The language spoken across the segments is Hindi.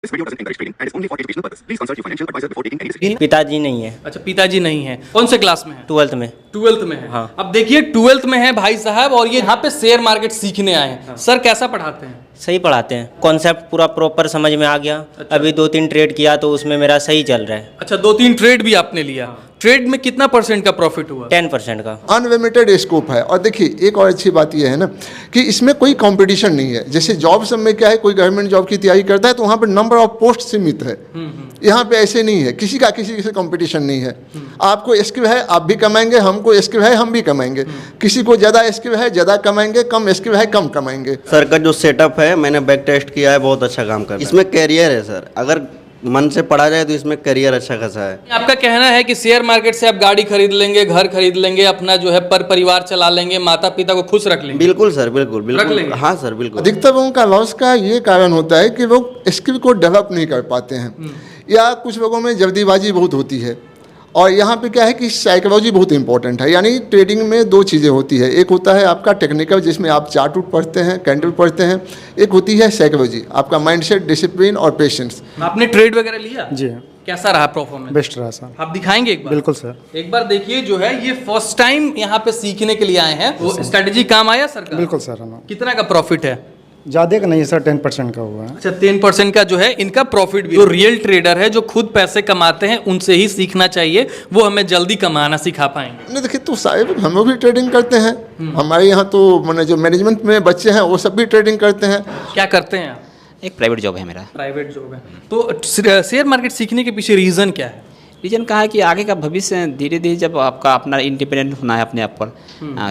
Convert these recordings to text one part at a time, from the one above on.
This video doesn't encourage trading and is only for educational purpose. Please consult your financial advisor before taking any decision. पिताजी नहीं है। अच्छा, पिताजी नहीं है। कौन से क्लास में है? 12th में। 12th में है। हाँ। अब देखिए 12th में है भाई साहब और ये यहाँ पे शेयर मार्केट सीखने आए हैं। सर कैसा पढ़ाते हैं? सही पढ़ाते हैं, कॉन्सेप्ट पूरा प्रॉपर समझ में आ गया। अच्छा। अभी 2-3 ट्रेड किया तो उसमें मेरा सही चल रहा है। अच्छा, 2-3 ट्रेड भी आपने लिया। ट्रेड में कितना % का प्रॉफिट हुआ? 10% का। अनलिमिटेड स्कोप है। और देखिए एक और अच्छी बात यह है ना कि इसमें कोई कंपटीशन नहीं है। जैसे जॉब सब में क्या है, कोई गवर्नमेंट जॉब की तैयारी करता है तो वहाँ पर नंबर ऑफ पोस्ट सीमित है। यहाँ पे ऐसे नहीं है, किसी से कंपटीशन नहीं है। आपको स्किल है आप भी कमाएंगे, हमको स्किल है हम भी कमाएंगे। किसी को ज़्यादा स्किल है ज़्यादा कमाएंगे, कम स्किल है कम कमाएंगे। सर का जो सेटअप है मैंने बैक टेस्ट किया है, बहुत अच्छा काम कर रहा है। इसमें कैरियर है सर, अगर मन से पढ़ा जाए तो इसमें करियर अच्छा खासा है। आपका कहना है कि शेयर मार्केट से आप गाड़ी खरीद लेंगे, घर खरीद लेंगे, अपना जो है पर परिवार चला लेंगे, माता पिता को खुश रख लेंगे? बिल्कुल सर, बिल्कुल रख बिल्कुल। लेंगे। हाँ सर बिल्कुल। अधिकतर लोगों का लॉस का ये कारण होता है कि लोग स्किल को डेवलप नहीं कर पाते हैं, या कुछ लोगों में जल्दीबाजी बहुत होती है। और यहाँ पे क्या है कि साइकोलॉजी बहुत इंपॉर्टेंट है। यानी ट्रेडिंग में 2 चीज़ें होती है, एक होता है आपका टेक्निकल जिसमें आप चार्ट उट पढ़ते हैं, कैंडल पढ़ते हैं, एक होती है साइकोलॉजी, आपका माइंडसेट, डिसिप्लिन और पेशेंस। आपने ट्रेड वगैरह लिया? जी कैसा रहा परफॉर्मेंस? बेस्ट रहा सर। आप दिखाएंगे एक बार? बिल्कुल सर। एक बार देखिए, जो है ये फर्स्ट टाइम यहाँ पे सीखने के लिए आए हैं। वो स्ट्रेटेजी काम आया सर का? बिल्कुल सर। हम कितना का प्रॉफिट है? ज़्यादा का नहीं सर, 10% का हुआ है। अच्छा, 10% का जो है इनका प्रॉफिट भी। जो रियल ट्रेडर है, जो खुद पैसे कमाते हैं, उनसे ही सीखना चाहिए, वो हमें जल्दी कमाना सिखा पाएंगे। नहीं देखिए, तो सारे हम लोग भी ट्रेडिंग करते हैं। हमारे यहाँ तो मैंने जो मैनेजमेंट में बच्चे हैं वो सब भी ट्रेडिंग करते हैं। क्या करते हैं आप? एक प्राइवेट जॉब है मेरा। प्राइवेट जॉब है। तो शेयर मार्केट सीखने के पीछे रीजन क्या है? रीजन कहा है कि आगे का भविष्य धीरे धीरे जब आपका अपना इंडिपेंडेंट होना है अपने आप पर,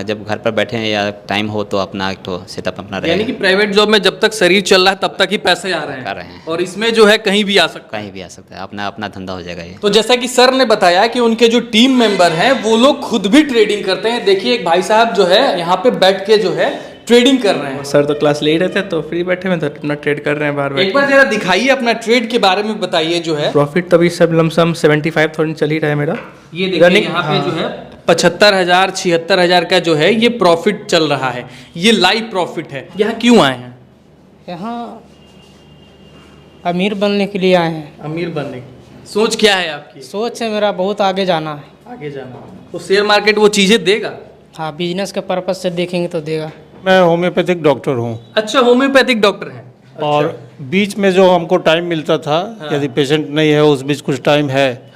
जब घर पर बैठे हैं या टाइम हो तो अपना एक तो सेटअप अपना रहेगा। यानी कि प्राइवेट जॉब में जब तक शरीर चल रहा है तब तक ही पैसे आ रहे हैं, और इसमें जो है कहीं भी आ सकता है। कहीं भी आ सकता है, अपना अपना धंधा हो जाएगा ये। तो जैसा कि सर ने बताया कि उनके जो टीम मेंबर हैं वो लोग खुद भी ट्रेडिंग करते हैं। देखिए एक भाई साहब जो है यहाँ पे बैठ के जो है ट्रेडिंग कर रहे हैं। सर तो क्लास ले रहे थे तो फ्री बैठे में तो अपना ट्रेड कर रहे हैं बार बार। एक बार जरा दिखाइए अपना ट्रेड के बारे में बताइए जो है। प्रॉफिट तभी सब लमसम 75,000 चल ही रहा है मेरा। ये देखिए यहाँ पे जो है 75,000 76,000 का जो है ये प्रॉफिट चल रहा है। ये लाइव प्रॉफिट है। यहाँ क्यों आए हैं? यहाँ अमीर बनने के लिए आए हैं। अमीर बनने की सोच क्या है आपकी? सोच है मेरा बहुत आगे जाना है। आगे जाना। तो शेयर मार्केट वो चीजें देगा? हाँ, बिजनेस के पर्पज से देखेंगे तो देगा। मैं होम्योपैथिक डॉक्टर हूँ। अच्छा, होम्योपैथिक डॉक्टर हैं। और बीच में जो हमको टाइम मिलता था, यदि पेशेंट नहीं है उस बीच कुछ टाइम है,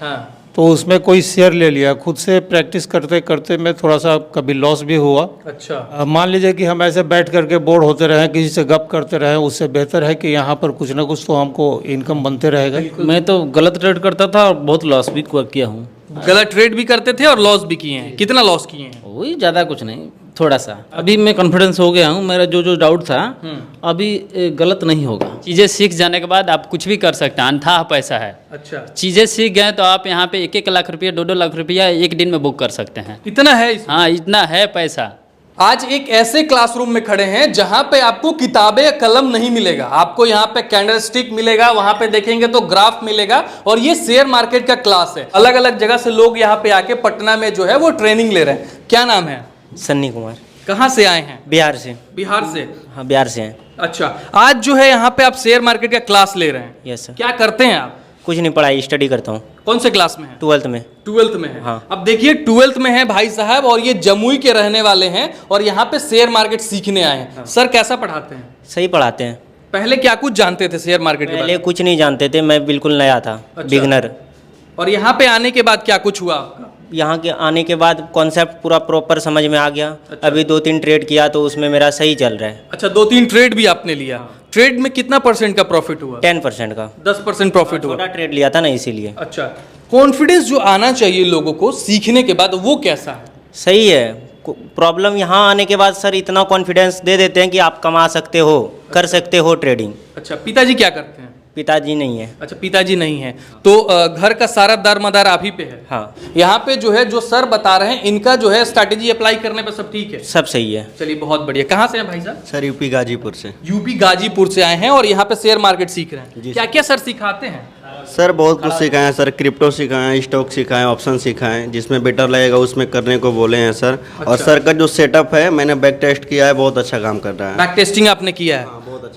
तो उसमें कोई शेयर ले लिया। खुद से प्रैक्टिस करते करते मैं थोड़ा सा कभी लॉस भी हुआ। अच्छा। मान लीजिए कि हम ऐसे बैठ करके बोर होते रहें, किसी से गप करते रहें, उससे बेहतर है कि यहाँ पर कुछ ना कुछ तो हमको इनकम बनते रहेगा। मैं तो गलत ट्रेड करता था और बहुत लॉस भी किया हूँ। गलत ट्रेड भी करते थे और लॉस भी किए हैं। कितना लॉस किए हैं? वही ज़्यादा कुछ नहीं, थोड़ा सा। अभी मैं कॉन्फिडेंस हो गया हूँ, मेरा जो डाउट था अभी गलत नहीं होगा। चीज़ें सीख जाने के बाद आप कुछ भी कर सकते हैं, अनथाह पैसा है। अच्छा। चीज़ें सीख गए तो आप यहाँ पे 1-1 लाख रुपया 2-2 लाख रुपया एक दिन में बुक कर सकते हैं। इतना है इसमें? हाँ, इतना है पैसा। आज एक ऐसे क्लासरूम में खड़े हैं जहां पे आपको किताबें कलम नहीं मिलेगा, आपको यहाँ पे कैंडल स्टिक मिलेगा, वहां पे देखेंगे तो ग्राफ मिलेगा। और ये शेयर मार्केट का क्लास है। अलग अलग जगह से लोग यहाँ पे आके पटना में जो है वो ट्रेनिंग ले रहे हैं। क्या नाम है? सन्नी कुमार। कहाँ से आए हैं? बिहार से। बिहार से? हाँ, बिहार से हैं। अच्छा, आज जो है यहाँ पे आप शेयर मार्केट का क्लास ले रहे हैं। Yes sir. क्या करते हैं आप? कुछ नहीं, पढ़ाई स्टडी करता हूँ। कौन से क्लास में है? 12th में। 12th में है। हाँ। अब देखिए 12th में है भाई साहब और ये जमुई के रहने वाले हैं और यहाँ पे शेयर मार्केट सीखने आए हैं। सर कैसा पढ़ाते हैं? सही पढ़ाते हैं। पहले क्या कुछ जानते थे शेयर मार्केट के बारे पहले कुछ नहीं जानते थे, मैं बिल्कुल नया था। अच्छा। बिगनर। और यहाँ पे आने के बाद क्या कुछ हुआ आपका? यहाँ के आने के बाद कॉन्सेप्ट पूरा प्रॉपर समझ में आ गया। अच्छा। अभी 2-3 ट्रेड किया तो उसमें मेरा सही चल रहा है। अच्छा, 2-3 ट्रेड भी आपने लिया। ट्रेड में कितना % का प्रॉफिट हुआ? 10% का। 10% प्रॉफिट हुआ। छोटा ट्रेड लिया था ना, इसीलिए। अच्छा, कॉन्फिडेंस जो आना चाहिए लोगों को सीखने के बाद, वो कैसा है? सही है। प्रॉब्लम यहाँ आने के बाद सर इतना कॉन्फिडेंस दे देते हैं कि आप कमा सकते हो, कर सकते हो ट्रेडिंग। अच्छा, पिताजी क्या करते हैं? पिताजी नहीं है। अच्छा, पिताजी नहीं है तो घर का सारा दारोमदार आप ही पे है? हाँ। यहाँ पे जो है जो सर बता रहे हैं इनका जो है स्ट्रैटेजी अप्लाई करने पे सब ठीक है? सब सही है। चलिए, बहुत बढ़िया। कहाँ से हैं भाई साहब? सर यूपी गाजीपुर से। यूपी गाजीपुर से आए हैं और यहाँ पे शेयर मार्केट सीख रहे हैं। क्या क्या सर सिखाते हैं? सर बहुत कुछ सिखाए हैं सर, क्रिप्टो सिखाएं, स्टॉक सिखाएं, ऑप्शन सिखाएं, जिसमें बेटर लगेगा उसमें करने को बोले हैं सर। और सर का जो सेटअप है मैंने बैक टेस्ट किया है, बहुत अच्छा काम कर रहा है। बैक टेस्टिंग आपने किया है?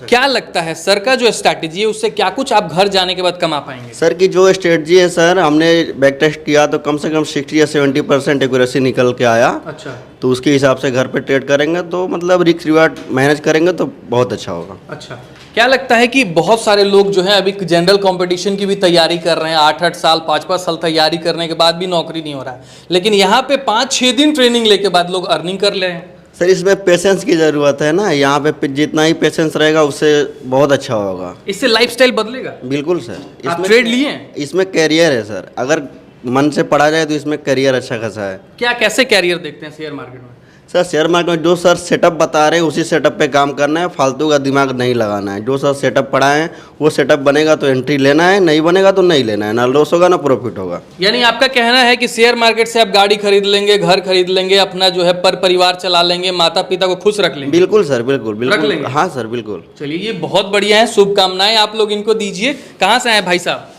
क्या लगता है सर का जो स्ट्रैटेजी है उससे क्या कुछ आप घर जाने के बाद कमा पाएंगे? सर की जो स्ट्रेटजी है सर, हमने बैक टेस्ट किया तो कम से कम 60 या 70% एक्यूरेसी निकल के आया। अच्छा, तो उसके हिसाब से घर पे ट्रेड करेंगे तो मतलब रिस्क रिवार्ड मैनेज करेंगे तो बहुत अच्छा होगा। अच्छा। क्या लगता है कि बहुत सारे लोग जो है अभी जनरल कंपटीशन की भी तैयारी कर रहे हैं, 8-8 साल 5-5 साल तैयारी करने के बाद भी नौकरी नहीं हो रहा है, लेकिन यहाँ पे 5-6 दिन ट्रेनिंग लेके बाद लोग अर्निंग कर ले रहे हैं। सर इसमें पेशेंस की ज़रूरत है ना, यहाँ पे जितना ही पेशेंस रहेगा उससे बहुत अच्छा होगा। इससे लाइफस्टाइल बदलेगा? बिल्कुल सर। आप ट्रेड लिए हैं? इसमें कैरियर है सर, अगर मन से पढ़ा जाए तो इसमें करियर अच्छा खासा है। क्या कैसे कैरियर देखते हैं शेयर मार्केट में? सर शेयर मार्केट में जो सर सेटअप बता रहे हैं उसी सेटअप पे काम करना है, फालतू का दिमाग नहीं लगाना है। जो सर सेटअप पढ़ाए हैं वो सेटअप बनेगा तो एंट्री लेना है, नहीं बनेगा तो नहीं लेना है, ना लॉस होगा ना प्रॉफिट होगा। यानी आपका कहना है कि शेयर मार्केट से आप गाड़ी खरीद लेंगे, घर खरीद लेंगे, अपना जो है परिवार चला लेंगे, माता पिता को खुश रख लेंगे? बिल्कुल सर, बिल्कुल रख बिल्कुल। लेंगे? हाँ सर बिल्कुल। चलिए ये बहुत बढ़िया है, शुभकामनाएं आप लोग इनको दीजिए। कहाँ से आए भाई साहब?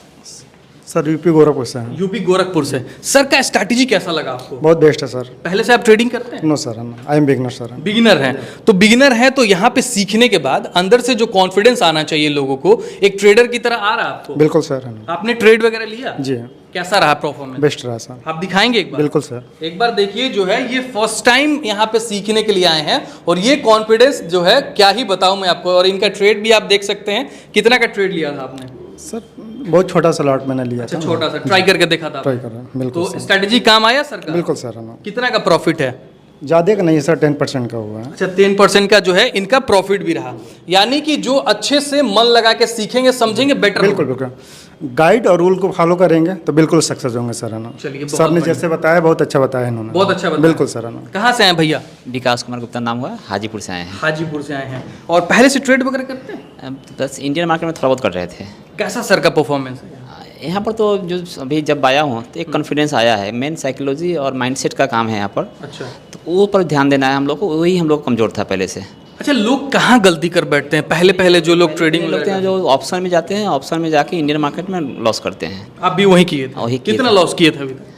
सर यूपी गोरखपुर से हैं। यूपी गोरखपुर से। सर का स्ट्रैटेजी कैसा लगा आपको? बहुत बेस्ट है सर। पहले से आप ट्रेडिंग करते हैं? No sir, I am beginner sir. Beginner हैं तो बिगिनर हैं तो यहाँ पे सीखने के बाद अंदर से जो कॉन्फिडेंस आना चाहिए लोगों को, एक ट्रेडर की तरह आ रहा है आपको? बिल्कुल सर। आपने ट्रेड वगैरह लिया? जी। कैसा रहा परफॉर्मेंस? बेस्ट रहा सर। आप दिखाएंगे एक बार? बिल्कुल सर। एक बार देखिए, जो है ये फर्स्ट टाइम यहाँ पे सीखने के लिए आए हैं और ये कॉन्फिडेंस जो है क्या ही बताऊं मैं आपको। और इनका ट्रेड भी आप देख सकते हैं। कितना का ट्रेड लिया था आपने? सर बहुत छोटा सा लॉट मैंने लिया था। छोटा सा ट्राई करके देखा था? ट्राई कर रहा हूं, बिल्कुल। तो स्ट्रेटजी काम आया सर का? बिल्कुल सर। कितना का प्रॉफिट है? ज़्यादा का नहीं सर, 10% का हुआ है। अच्छा, 10% का जो है इनका प्रॉफिट भी रहा। यानी कि जो अच्छे से मन लगा के सीखेंगे, समझेंगे, बेटर बिल्कुल बिल्कुल। गाइड और रूल को फॉलो करेंगे तो बिल्कुल सक्सेस होंगे सर। चलिए, सर ने जैसे बताया बहुत अच्छा बताया इन्होंने। बहुत अच्छा बताया। बिल्कुल सर। कहाँ से आए भैया? विकास कुमार गुप्ता नाम हुआ, हाजीपुर से आए हैं। हाजीपुर से आए हैं। और पहले से ट्रेड वगैरह करते हैं? बस इंडियन मार्केट में थोड़ा बहुत कर रहे थे। कैसा सर का परफॉर्मेंस है यहाँ पर? तो जो अभी जब आया हूँ तो एक कॉन्फिडेंस आया है। मेन साइकोलॉजी और माइंडसेट का काम है यहाँ पर। अच्छा। तो वो पर ध्यान देना है हम लोग को, वही हम लोग कमज़ोर था पहले से। अच्छा, लोग कहाँ गलती कर बैठते हैं पहले जो लोग ट्रेडिंग लगते हैं, जो ऑप्शन में जाते हैं, ऑप्शन में जाके इंडियन मार्केट में लॉस करते हैं। आप भी वही किए थे? वही किए कितना थे। लॉस किए थे अभी तक?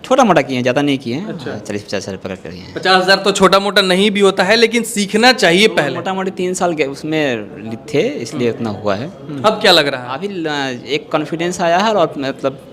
छोटा मोटा किए हैं, ज़्यादा नहीं किए हैं। अच्छा। 40-50 हज़ार रुपये कर किए हैं। 50,000 तो छोटा मोटा नहीं भी होता है, लेकिन सीखना चाहिए पहले। मोटा मोटी 3 साल उसमें थे, इसलिए उतना हुआ है। अब क्या लग रहा है? अभी एक कॉन्फिडेंस आया है और मतलब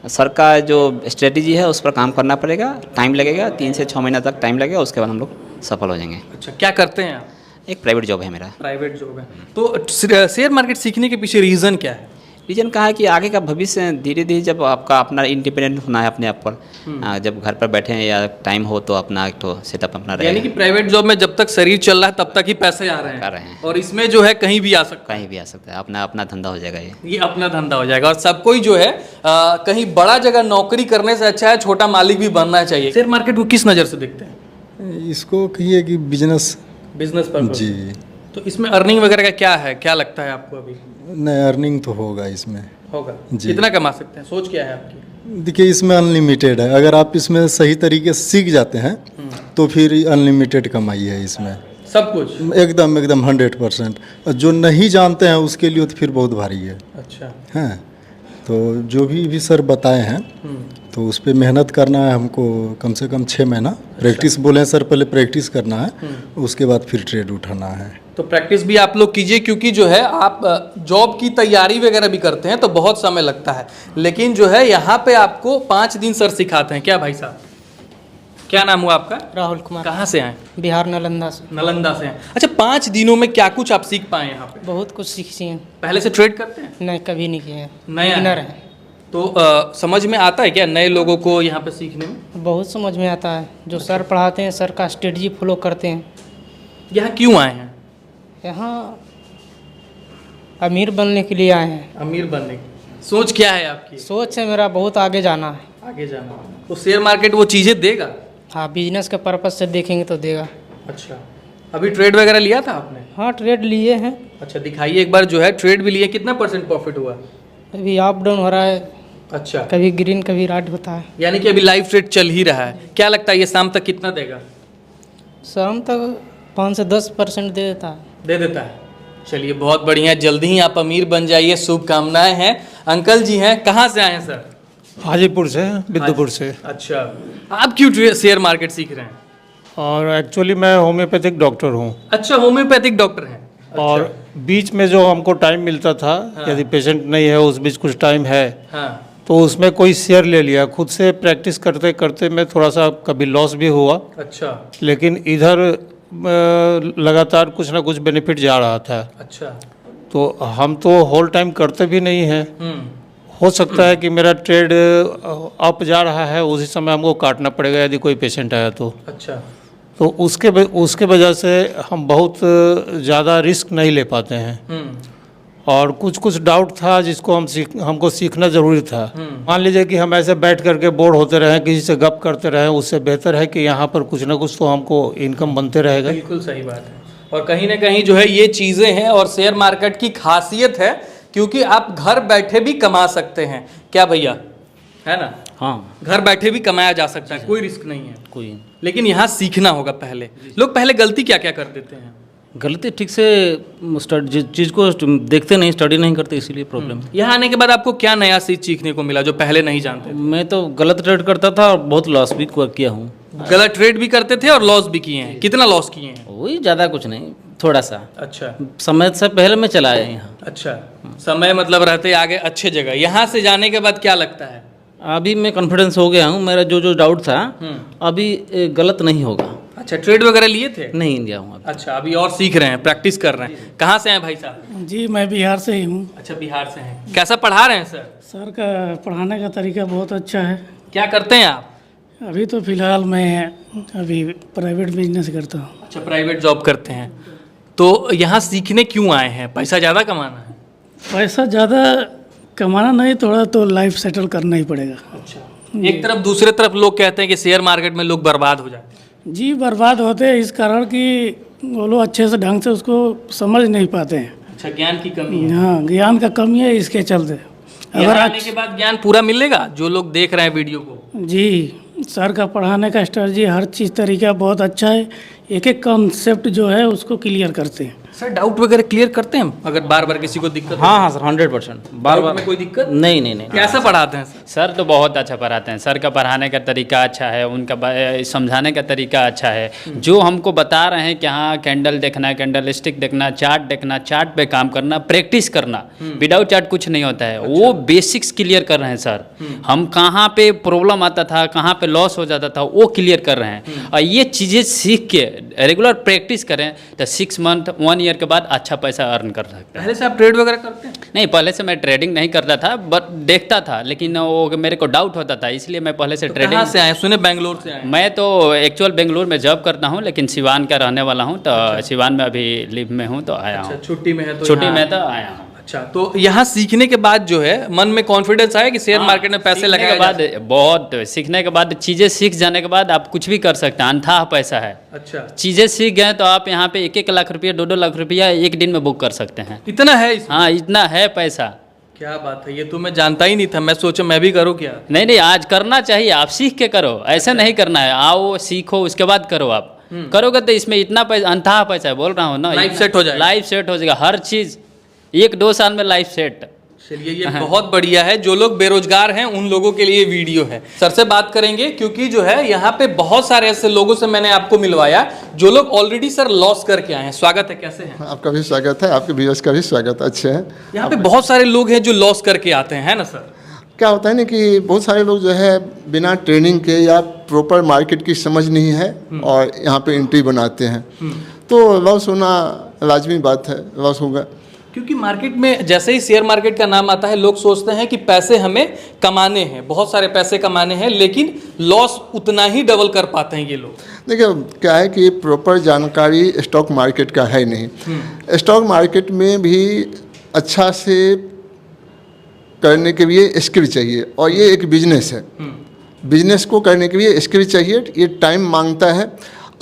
सर का जो स्ट्रेटजी है उस पर काम करना पड़ेगा। टाइम लगेगा, 3 से 6 महीना तक टाइम लगेगा, उसके बाद हम लोग सफल हो जाएंगे। अच्छा, क्या करते हैं आप? एक प्राइवेट जॉब है मेरा। प्राइवेट जॉब है। तो शेयर मार्केट सीखने के पीछे रीज़न क्या है? रीजन कहा है कि आगे का भविष्य धीरे धीरे जब आपका अपना इंडिपेंडेंट होना है अपने आप पर, जब घर पर बैठे हैं या टाइम हो तो अपना एक तो सेटअप अपना रहेगा। यानी कि प्राइवेट जॉब में जब तक शरीर चल रहा है तब तक ही पैसे आ रहे हैं। और इसमें जो है कहीं भी आ सकता है। कहीं भी आ सकता है, अपना अपना धंधा हो जाएगा ये अपना धंधा हो जाएगा। और सब कोई जो है कहीं बड़ा जगह नौकरी करने से अच्छा है छोटा मालिक भी बनना चाहिए। शेयर मार्केट को किस नज़र से देखते हैं? इसको कहिए कि बिजनेस पर जी। तो इसमें अर्निंग वगैरह का क्या है, क्या लगता है आपको? अभी नहीं, अर्निंग तो होगा इसमें। होगा जी। कितना कमा सकते हैं? सोच क्या है आपकी? देखिए इसमें अनलिमिटेड है, अगर आप इसमें सही तरीके से सीख जाते हैं तो फिर अनलिमिटेड कमाई है इसमें। सब कुछ एकदम 100%। जो नहीं जानते हैं उसके लिए तो फिर बहुत भारी है। अच्छा। हैं तो जो भी सर बताए हैं तो उस पर मेहनत करना है हमको, कम से कम 6 महीना प्रैक्टिस बोले सर, पहले प्रैक्टिस करना है, उसके बाद फिर ट्रेड उठाना है। तो प्रैक्टिस भी आप लोग कीजिए, क्योंकि जो है आप जॉब की तैयारी वगैरह भी करते हैं तो बहुत समय लगता है, लेकिन जो है यहाँ पे आपको 5 दिन सर सिखाते हैं। क्या भाई साहब, क्या नाम हुआ आपका? राहुल कुमार। कहाँ से आए? बिहार नालंदा से। नालंदा से हैं। अच्छा, 5 दिनों में क्या कुछ आप सीख पाए यहाँ पे? बहुत कुछ सीखी हैं। पहले से ट्रेड करते हैं? नहीं, कभी नहीं किए हैं। नया बिगिनर है। तो समझ में आता है क्या नए लोगों को यहाँ पे सीखने में? बहुत समझ में आता है। जो सर पढ़ाते हैं, सर का स्ट्रेटजी फॉलो करते हैं। यहाँ क्यों आए हैं? यहाँ अमीर बनने के लिए आए हैं। अमीर बनने की सोच क्या है आपकी? सोच है मेरा बहुत आगे जाना है। आगे जाना। तो शेयर मार्केट वो चीज़ें देगा? हाँ, बिजनेस के पर्पज से देखेंगे तो देगा। अच्छा, अभी ट्रेड वगैरह लिया था आपने? हाँ, ट्रेड लिए हैं। अच्छा, दिखाइए एक बार। जो है ट्रेड भी लिए, कितना % प्रॉफिट हुआ? अभी अप डाउन हो रहा है। अच्छा, कभी ग्रीन कभी रेड होता है। यानी कि अभी लाइव ट्रेड चल ही रहा है। क्या लगता है ये शाम तक कितना देगा? शाम तक 5 से 10% दे देता है। दे देता है। चलिए, बहुत बढ़िया। जल्दी ही आप अमीर बन जाइए, शुभकामनाएं हैं। अंकल जी हैं, कहाँ से आए हैं सर? हाजीपुर से, बिद्दुपुर से। अच्छा, आप क्यों शेयर मार्केट सीख रहे हैं? और एक्चुअली मैं होम्योपैथिक डॉक्टर हूँ। अच्छा, होम्योपैथिक डॉक्टर हैं। और बीच में जो हमको टाइम मिलता था, यदि पेशेंट नहीं है उस बीच कुछ टाइम है, तो उसमें कोई शेयर ले लिया। खुद से प्रैक्टिस करते करते मैं थोड़ा सा कभी लॉस भी हुआ, अच्छा लेकिन इधर लगातार कुछ ना कुछ बेनिफिट जा रहा था। अच्छा। तो हम तो होल टाइम करते भी नहीं हैं, हो सकता है कि मेरा ट्रेड अप जा रहा है, उसी समय हमको काटना पड़ेगा यदि कोई पेशेंट आया तो। अच्छा। तो उसके वजह से हम बहुत ज़्यादा रिस्क नहीं ले पाते हैं। और कुछ डाउट था जिसको हमको सीखना ज़रूरी था। मान लीजिए कि हम ऐसे बैठ करके बोर होते रहें, किसी से गप करते रहें, उससे बेहतर है कि यहाँ पर कुछ ना कुछ तो हमको इनकम बनते रहेगा। बिल्कुल सही बात है। और कहीं ना कहीं जो है ये चीज़ें हैं और शेयर मार्केट की खासियत है, क्योंकि आप घर बैठे भी कमा सकते हैं। क्या भैया, है ना? हाँ, घर बैठे भी कमाया जा सकता है, कोई रिस्क नहीं है। कोई लेकिन यहाँ सीखना होगा पहले। लोग पहले गलती क्या क्या कर देते हैं? गलती ठीक से चीज़ को देखते नहीं, स्टडी नहीं करते, इसीलिए प्रॉब्लम। यहाँ आने के बाद आपको क्या नया चीज सीखने को मिला जो पहले नहीं जानते थे? मैं तो गलत ट्रेड करता था और बहुत लॉस भी किया हूँ। गलत ट्रेड भी करते थे और लॉस भी किए हैं। कितना लॉस किए हैं? वही ज़्यादा कुछ नहीं, थोड़ा सा। अच्छा। समय से पहले मैं चला आया यहाँ। अच्छा, समय मतलब रहते आगे अच्छे जगह। यहाँ से जाने के बाद क्या लगता है? अभी मैं कॉन्फिडेंस हो गया हूँ, मेरा जो डाउट था अभी गलत नहीं होगा। अच्छा, ट्रेड वगैरह लिए थे? नहीं लिया हूँ। अच्छा, अभी और सीख रहे हैं, प्रैक्टिस कर रहे हैं। कहाँ से हैं भाई साहब? जी मैं बिहार से ही हूँ। अच्छा, बिहार से हैं। कैसा पढ़ा रहे हैं सर? सर का पढ़ाने का तरीका बहुत अच्छा है। क्या करते हैं आप? अभी तो फिलहाल मैं अभी प्राइवेट बिजनेस करता हूँ। अच्छा, प्राइवेट जॉब करते हैं। तो यहाँ सीखने क्यों आए हैं? पैसा ज़्यादा कमाना है? पैसा ज़्यादा कमाना नहीं, थोड़ा तो लाइफ सेटल करना ही पड़ेगा। अच्छा। एक तरफ दूसरे तरफ लोग कहते हैं कि शेयर मार्केट में लोग बर्बाद हो जाते हैं। जी बर्बाद होते हैं इस कारण कि वो लोग अच्छे से ढंग से उसको समझ नहीं पाते हैं। अच्छा, ज्ञान की कमी है। हाँ, ज्ञान का कमी है, इसके चलते। अगर आने के बाद ज्ञान पूरा मिलेगा जो लोग देख रहे हैं वीडियो को? जी, सर का पढ़ाने का स्ट्रेटजी हर चीज़ तरीका बहुत अच्छा है। एक एक कॉन्सेप्ट जो है उसको क्लियर करते हैं। सर डाउट वगैरह क्लियर करते हैं अगर बार बार किसी को दिक्कत? हाँ हाँ सर, 100%। बार बार में कोई दिक्कत नहीं? नहीं नहीं। कैसा पढ़ाते हैं सर? सर तो बहुत अच्छा पढ़ाते हैं। सर का पढ़ाने का तरीका अच्छा है, उनका समझाने का तरीका अच्छा है। जो हमको बता रहे हैं कि हाँ कैंडल देखना, कैंडल स्टिक देखना, चार्ट देखना, चार्ट पे काम करना, प्रैक्टिस करना, विदाउट चार्ट कुछ नहीं होता है। वो बेसिक्स क्लियर कर रहे हैं सर। हम कहाँ पे प्रॉब्लम आता था, कहाँ पे लॉस हो जाता था, वो क्लियर कर रहे हैं। और ये चीज़ें सीख के रेगुलर प्रैक्टिस करें तो 6 मंथ 1 ईयर के बाद अच्छा पैसा अर्न कर सकते हैं। पहले से आप ट्रेड वगैरह करते हैं? नहीं, पहले से मैं ट्रेडिंग नहीं करता था, बट देखता था, लेकिन वो मेरे को डाउट होता था, इसलिए मैं पहले से ट्रेडिंग। कहाँ से आए? सुने बेंगलोर से आए। मैं तो एक्चुअल बेंगलोर में जॉब करता हूँ, लेकिन सिवान का रहने वाला हूँ। तो सिवान में अभी लिव में हूँ, तो आया हूँ। छुट्टी में है तो छुट्टी में तो आया हूँ। अच्छा, तो यहाँ सीखने के बाद जो है मन में कॉन्फिडेंस आया कि शेयर मार्केट में पैसे लगाने के बाद बहुत सीखने के बाद, चीज़ें सीख जाने के बाद आप कुछ भी कर सकते हैं। अनथाह पैसा है। अच्छा, चीज़ें सीख गए तो आप यहाँ पे 1-1 लाख रुपया, 2-2 लाख रुपया एक दिन में बुक कर सकते हैं। इतना है इसमें? हाँ, इतना है पैसा। क्या बात है, ये तो मैं जानता ही नहीं था। मैं सोचा मैं भी करूँ क्या? नहीं नहीं, आज करना चाहिए। आप सीख के करो, ऐसा नहीं करना है। आओ सीखो, उसके बाद करो। आप करोगे तो इसमें इतना पैसा, अनथाह पैसा है, बोल रहा हूँ ना। लाइफ सेट हो जाएगा। लाइफ सेट हो जाएगा, हर चीज़ 1-2 साल में लाइफ सेट। चलिए, ये बहुत बढ़िया है। जो लोग बेरोजगार हैं उन लोगों के लिए वीडियो है। सर से बात करेंगे, क्योंकि जो है यहाँ पे बहुत सारे ऐसे लोगों से मैंने आपको मिलवाया जो लोग ऑलरेडी सर लॉस करके आए हैं। स्वागत है, कैसे हैं? आपका भी स्वागत है, आपके व्यूअर्स का भी स्वागत। अच्छे हैं। यहाँ पे बहुत सारे लोग हैं जो लॉस करके आते हैं, है ना सर? क्या होता है ना कि बहुत सारे लोग जो है बिना ट्रेनिंग के या प्रॉपर मार्केट की समझ नहीं है और यहाँ पे एंट्री बनाते हैं, तो लॉस होना लाजमी बात है, लॉस होगा। क्योंकि मार्केट में जैसे ही शेयर मार्केट का नाम आता है लोग सोचते हैं कि पैसे हमें कमाने हैं, बहुत सारे पैसे कमाने हैं, लेकिन लॉस उतना ही डबल कर पाते हैं ये लोग। देखिए क्या है कि प्रॉपर जानकारी स्टॉक मार्केट का है नहीं। स्टॉक मार्केट में भी अच्छा से करने के लिए स्किल चाहिए, और ये एक बिजनेस है। बिजनेस को करने के लिए स्किल चाहिए, ये टाइम मांगता है।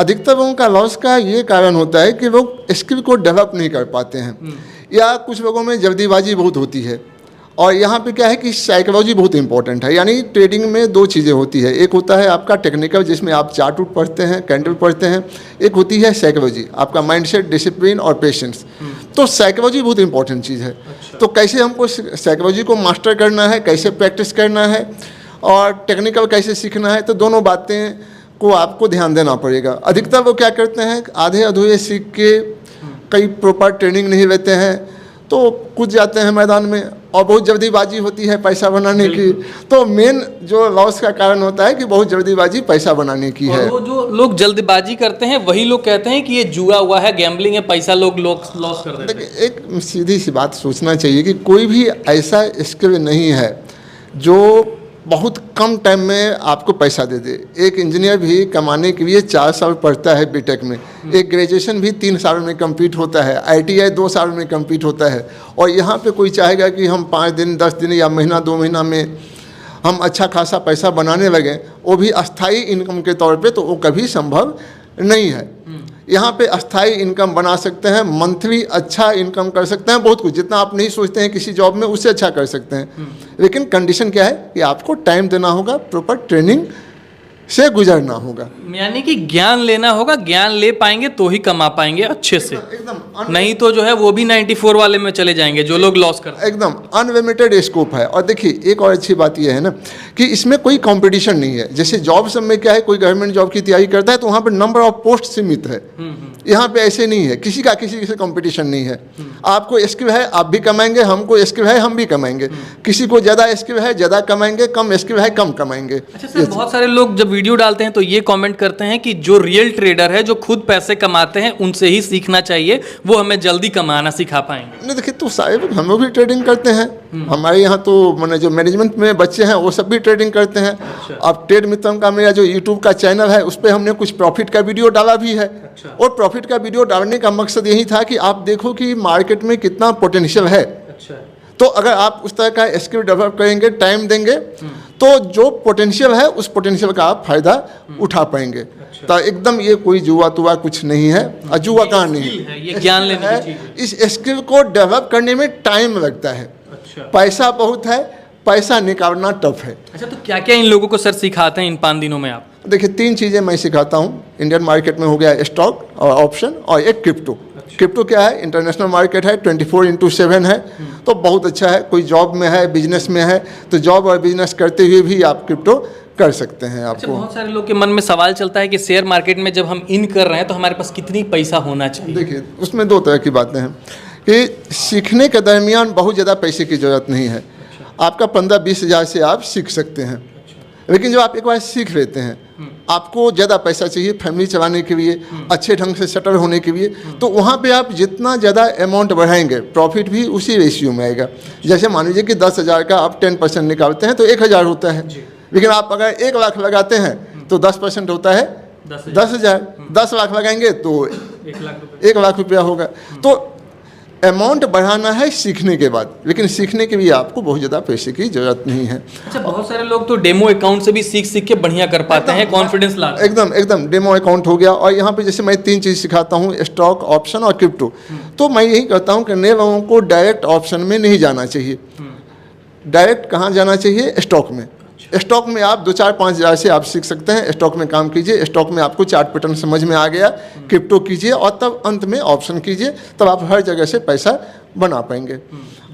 अधिकतर लोगों का लॉस का ये कारण होता है कि लोग स्किल को डेवलप नहीं कर पाते हैं, या कुछ लोगों में जल्दीबाजी बहुत होती है। और यहाँ पे क्या है कि साइकोलॉजी बहुत इंपॉर्टेंट है। यानी ट्रेडिंग में 2 चीज़ें होती है, एक होता है आपका टेक्निकल जिसमें आप चार्ट उट पढ़ते हैं, कैंडल पढ़ते हैं, एक होती है साइकोलॉजी, आपका माइंडसेट, डिसिप्लिन और पेशेंस। तो साइकोलॉजी बहुत इंपॉर्टेंट चीज़ है। तो कैसे हमको साइकोलॉजी को मास्टर करना है, कैसे प्रैक्टिस करना है, और टेक्निकल कैसे सीखना है, तो दोनों बातें को आपको ध्यान देना पड़ेगा। अधिकतर लोग क्या करते हैं, आधे अधूरे सीख के कई प्रॉपर ट्रेनिंग नहीं लेते हैं, तो कूद जाते हैं मैदान में और बहुत जल्दीबाजी होती है पैसा बनाने की। तो मेन जो लॉस का कारण होता है कि बहुत जल्दीबाजी पैसा बनाने की है। और वो जो लोग जल्दबाजी करते हैं वही लोग कहते हैं कि ये जुआ हुआ है, गैम्बलिंग है, पैसा लोग लॉस कर देते हैं। देखिए, एक सीधी सी बात सोचना चाहिए कि कोई भी ऐसा स्किल नहीं है जो बहुत कम टाइम में आपको पैसा दे दे। एक इंजीनियर भी कमाने के लिए 4 साल पढ़ता है बीटेक में, एक ग्रेजुएशन भी 3 साल में कंप्लीट होता है, ITI 2 साल में कंप्लीट होता है। और यहाँ पे कोई चाहेगा कि हम 5 दिन 10 दिन या महीना 2 महीना में हम अच्छा खासा पैसा बनाने लगें, वो भी अस्थाई इनकम के तौर पे, तो वो कभी संभव नहीं है। यहाँ पे अस्थाई इनकम बना सकते हैं, मंथली अच्छा इनकम कर सकते हैं, बहुत कुछ जितना आप नहीं सोचते हैं किसी जॉब में उससे अच्छा कर सकते हैं। लेकिन कंडीशन क्या है कि आपको टाइम देना होगा, प्रॉपर ट्रेनिंग से गुजरना होगा, यानी कि ज्ञान लेना होगा। ज्ञान ले पाएंगे तो ही कमा पाएंगे अच्छे से, एकदम नहीं तो जो है वो भी 94 वाले में चले जाएंगे जो लोग लॉस करते हैं। एकदम अनलिमिटेड स्कोप है। और देखिए, एक और अच्छी बात यह है ना कि इसमें कोई कंपटीशन नहीं है। जैसे जॉब सब में क्या है, कोई गवर्नमेंट जॉब की तैयारी करता है तो वहाँ पर नंबर ऑफ पोस्ट सीमित है। यहाँ पे ऐसे नहीं है, किसी से कंपटीशन नहीं है। आपको स्किल है आप भी कमाएंगे, हमको स्किल है हम भी कमाएंगे। किसी को ज़्यादा स्किल है ज़्यादा कमाएंगे, कम स्किल है कम कमाएंगे। अच्छा सर, बहुत सारे लोग जब वीडियो डालते हैं तो ये कमेंट करते हैं कि जो रियल ट्रेडर है, जो खुद पैसे कमाते हैं, उनसे ही सीखना चाहिए, वो हमें जल्दी कमाना सिखा पाएंगे। नहीं देखिए, तो साहब हम लोग भी ट्रेडिंग करते हैं। हमारे यहाँ तो मैंने जो मैनेजमेंट में बच्चे हैं वो सब भी ट्रेडिंग करते हैं। अब ट्रेड मित्रम का मेरा जो यूट्यूब का चैनल है उस पर हमने कुछ प्रॉफिट का वीडियो डाला भी है। और प्रॉफिट का वीडियो डालने का मकसद यही था कि आप देखो कि मार्केट में कितना पोटेंशियल है। तो अगर आप उस तरह का स्किल डेवलप करेंगे, टाइम देंगे, तो जो पोटेंशियल है उस पोटेंशियल का आप फायदा उठा पाएंगे। तो एकदम ये कोई जुआ तुआ कुछ नहीं है, अजुआ का नहीं है, ये ज्ञान लेने की चीज़ है। इस स्किल को डेवलप करने में टाइम लगता है। पैसा बहुत है, पैसा निकालना टफ है। अच्छा, तो क्या क्या इन लोगों को सर सिखाते हैं इन 5 दिनों में आप? देखिए, 3 चीज़ें मैं सिखाता हूँ। इंडियन मार्केट में हो गया स्टॉक और ऑप्शन और एक क्रिप्टो। क्रिप्टो क्या है, इंटरनेशनल मार्केट है, 24/7 है, तो बहुत अच्छा है। कोई जॉब में है, बिजनेस में है, तो जॉब और बिजनेस करते हुए भी आप क्रिप्टो कर सकते हैं। आपको बहुत सारे लोग के मन में सवाल चलता है कि शेयर मार्केट में जब हम इन कर रहे हैं तो हमारे पास कितनी पैसा होना चाहिए? देखिए, उसमें 2 तरह की बातें हैं कि सीखने के दरमियान बहुत ज़्यादा पैसे की ज़रूरत नहीं है। आपका 15-20 हज़ार से आप सीख सकते हैं। लेकिन जो आप एक बार सीख लेते हैं, आपको ज़्यादा पैसा चाहिए फैमिली चलाने के लिए, अच्छे ढंग से सेटल होने के लिए, तो वहाँ पे आप जितना ज़्यादा अमाउंट बढ़ाएंगे प्रॉफिट भी उसी रेशियो में आएगा। जैसे मान लीजिए कि 10,000 का आप 10% निकालते हैं तो 1,000 होता है। लेकिन आप अगर 1 लाख लगाते हैं तो 10% होता है 10,000। 10 लाख लगाएंगे तो 1 लाख रुपया होगा। तो अमाउंट बढ़ाना है सीखने के बाद, लेकिन सीखने के लिए आपको बहुत ज़्यादा पैसे की ज़रूरत नहीं है। अच्छा, बहुत सारे लोग तो डेमो अकाउंट से भी सीख के बढ़िया कर पाते हैं, कॉन्फिडेंस लाते हैं। एकदम डेमो अकाउंट हो गया। और यहाँ पे जैसे मैं 3 चीज़ सिखाता हूँ, स्टॉक, ऑप्शन और क्रिप्टो। तो मैं यही कहता हूँ कि नए लोगों को डायरेक्ट ऑप्शन में नहीं जाना चाहिए। डायरेक्ट कहाँ जाना चाहिए? स्टॉक में। स्टॉक में आप 2-4-5 हज़ार से आप सीख सकते हैं। स्टॉक में काम कीजिए, स्टॉक में आपको चार्ट पैटर्न समझ में आ गया, क्रिप्टो कीजिए और तब अंत में ऑप्शन कीजिए, तब आप हर जगह से पैसा बना पाएंगे।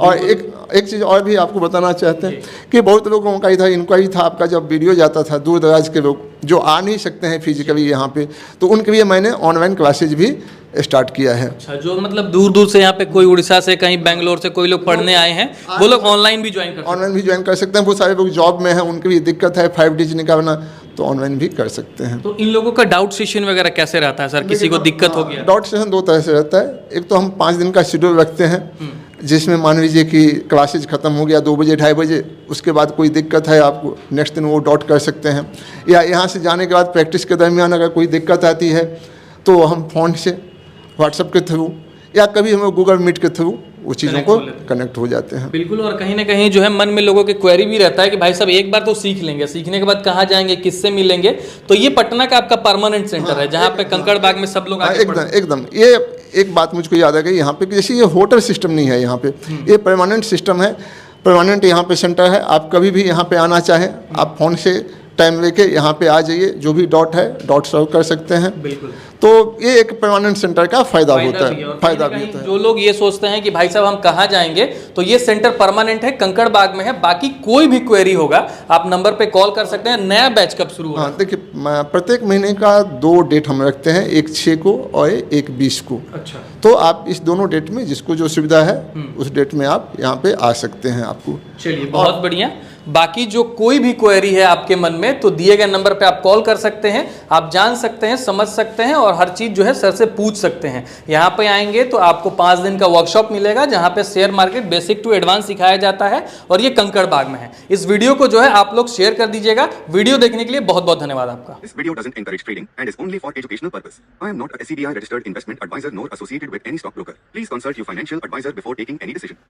और एक चीज़ और भी आपको बताना चाहते हैं कि बहुत लोगों का इधर इंक्वायरी था, आपका जब वीडियो जाता था, दूर दराज के लोग जो आ नहीं सकते हैं फिजिकली यहाँ पे, तो उनके लिए मैंने ऑनलाइन क्लासेज भी स्टार्ट किया है। अच्छा, जो मतलब दूर दूर से यहाँ पे कोई उड़ीसा से, कहीं बेंगलोर से कोई लोग पढ़ने आए हैं, वो लोग ऑनलाइन भी ज्वाइन कर सकते हैं। बहुत सारे लोग जॉब में हैं, उनके लिए दिक्कत है 5 निकालना, तो ऑनलाइन भी कर सकते हैं। तो इन लोगों का डाउट सेशन वगैरह कैसे रहता है सर? किसी को दिक्कत हो गया? डाउट सेशन 2 तरह से रहता है। एक तो हम 5 दिन का शेड्यूल रखते हैं, जिसमें मान लीजिए कि क्लासेज खत्म हो गया 2 बजे 2:30 बजे, उसके बाद कोई दिक्कत है आपको नेक्स्ट दिन वो डॉट कर सकते हैं। या यहाँ से जाने के बाद प्रैक्टिस के दरमियान अगर कोई दिक्कत आती है तो हम फ़ोन से, व्हाट्सएप के थ्रू या कभी हम गूगल मीट के थ्रू वो चीज़ों को कनेक्ट हो जाते हैं। बिल्कुल। और कहीं ना कहीं जो है मन में लोगों के क्वेरी भी रहता है कि भाई साहब एक बार तो सीख लेंगे, सीखने के बाद कहाँ जाएंगे, किससे मिलेंगे? तो ये पटना का आपका परमानेंट सेंटर है जहाँ पे कंकड़ बाग में सब लोग एकदम। ये एक बात मुझको याद आ गई यहाँ पे कि जैसे ये होटल सिस्टम नहीं है यहाँ पे, ये परमानेंट सिस्टम है। परमानेंट यहाँ पे सेंटर है। आप कभी भी यहाँ पे आना चाहें, आप फ़ोन से टाइम लेके यहाँ पे आ जाइए, जो भी डॉट है डॉट सर्व कर सकते हैं। बिल्कुल। तो ये एक परमानेंट सेंटर का फायदा होता है। फायदा भी होता है। जो लोग ये सोचते हैं कि भाई साहब हम कहाँ जाएंगे, तो ये सेंटर परमानेंट है, कंकड़ बाग में है। बाकी कोई भी क्वेरी होगा आप नंबर पे कॉल कर सकते हैं। नया बैच कब शुरू होगा? हाँ, देखिए प्रत्येक महीने का 2 डेट हम रखते हैं, एक 6 को और एक 20 को। अच्छा। तो आप इस दोनों डेट में जिसको जो सुविधा है उस डेट में आप यहाँ पे आ सकते हैं आपको। चलिए बहुत बढ़िया। बाकी जो कोई भी क्वेरी है आपके मन में तो दिए गए नंबर पे आप कॉल कर सकते हैं, आप जान सकते हैं, समझ सकते हैं और हर चीज़ जो है सर से पूछ सकते हैं। यहाँ पे आएंगे तो आपको 5 दिन का वर्कशॉप मिलेगा जहाँ पे share market basic to advance सिखाया जाता है और ये कंकड़ बाग में है। इस वीडियो को जो है आप लोग शेयर कर दीजिएगा। वीडियो देखने के लिए बहुत बहुत धन्यवाद आपका। This video doesn't encourage trading and is only for educational purpose. I am not a SCBI registered investment advisor nor associated with any stockbroker. Please consult your financial advisor before taking any decision.